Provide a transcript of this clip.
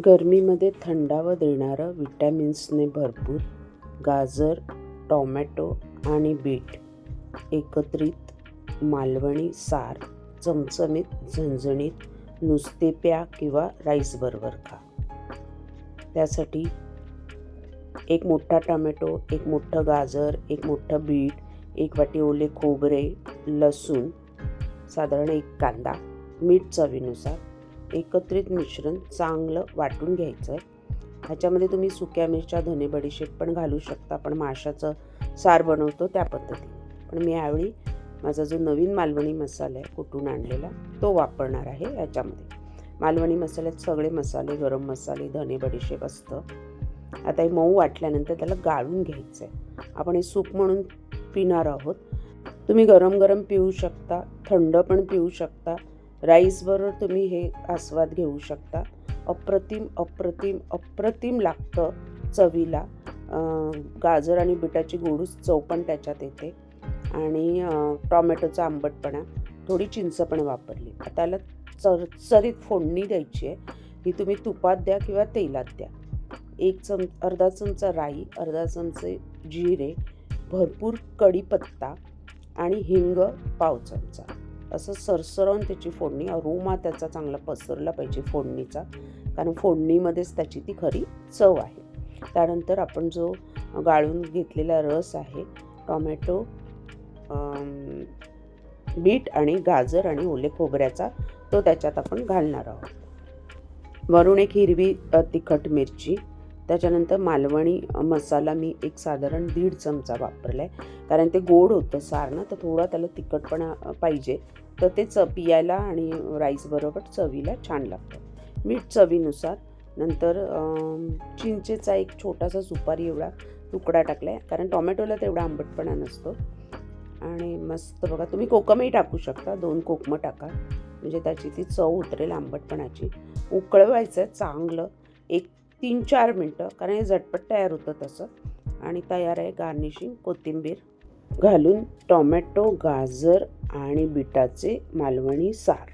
गरमीमध्ये थंडावा देणारं विटॅमिन्सने भरपूर गाजर, टोमॅटो आणि बीट एकत्रित मालवणी सार चमचमीत झणझणीत नुसते प्या किंवा राईसबरोबर खा. त्यासाठी एक मोठा टोमॅटो, एक मोठं गाजर, एक मोठं बीट, एक वाटी ओले खोबरे, लसूण, साधारण एक कांदा, मीठ चवीनुसार एकत्रित मिश्रण चांगलं वाटून घ्यायचं आहे. ह्याच्यामध्ये तुम्ही सुक्या मिरच्या, धने, बडीशेप पण घालू शकता. पण माशाचं सार बनवतो त्या पद्धतीने. पण मी यावेळी माझा जो नवीन मालवणी मसाला आहे कुटून आणलेला तो वापरणार आहे. याच्यामध्ये मालवणी मसाल्यात सगळे मसाले, गरम मसाले, धने, बडीशेप असतं. आता हे मऊ वाटल्यानंतर त्याला गाळून घ्यायचं आहे. आपण हे सूप म्हणून पिणार आहोत. तुम्ही गरम गरम पिऊ शकता, थंड पण पिऊ शकता. राईसबरोबर तुम्ही हे आस्वाद घेऊ शकता. अप्रतिम अप्रतिम अप्रतिम लागतं चवीला. गाजर आणि बिटाची गोडूस चव पण त्याच्यात येते आणि टोमॅटोचा आंबटपणा, थोडी चिंच पण वापरली. आता त्याला चरचरीत फोडणी द्यायची आहे. ही तुम्ही तुपात द्या किंवा तेलात द्या. अर्धा चमचा राई, अर्धा चमचे जिरे, भरपूर कढीपत्ता आणि हिंग पाव चमचा, असं सरसरवून त्याची फोडणी. अरोमा त्याचा चांगला पसरला पाहिजे फोडणीचा, कारण फोडणीमध्येच त्याची ती खरी चव आहे. त्यानंतर आपण जो गाळून घेतलेला रस आहे, टोमॅटो, बीट आणि गाजर आणि ओले खोबऱ्याचा, तो त्याच्यात आपण घालणार आहोत. वरून एक हिरवी तिखट मिरची. त्याच्यानंतर मालवणी मसाला मी एक साधारण 1.5 चमचा वापरला आहे, कारण ते गोड होतं सार ना, तर थोडा त्याला तिखटपणा पाहिजे, तर ते पियायला आणि राईसबरोबर चवीला छान लागतं. मीठ चवीनुसार. नंतर चिंचेचा एक छोटासा सुपारी एवढा तुकडा टाकला आहे, कारण टोमॅटोला तेवढा आंबटपणा नसतो. आणि मस्त बघा, तुम्ही कोकमही टाकू शकता. 2 कोकमं टाका, म्हणजे त्याची ती चव उतरेल आंबटपणाची. उकळवायचं आहे चांगलं एक 3-4 मिनटं, कारण हे झटपट तयार होतं तसं. आणि तयार आहे गार्निशिंग कोथिंबीर घालून टोमॅटो, गाजर आणि बीटाचे मालवणी सार.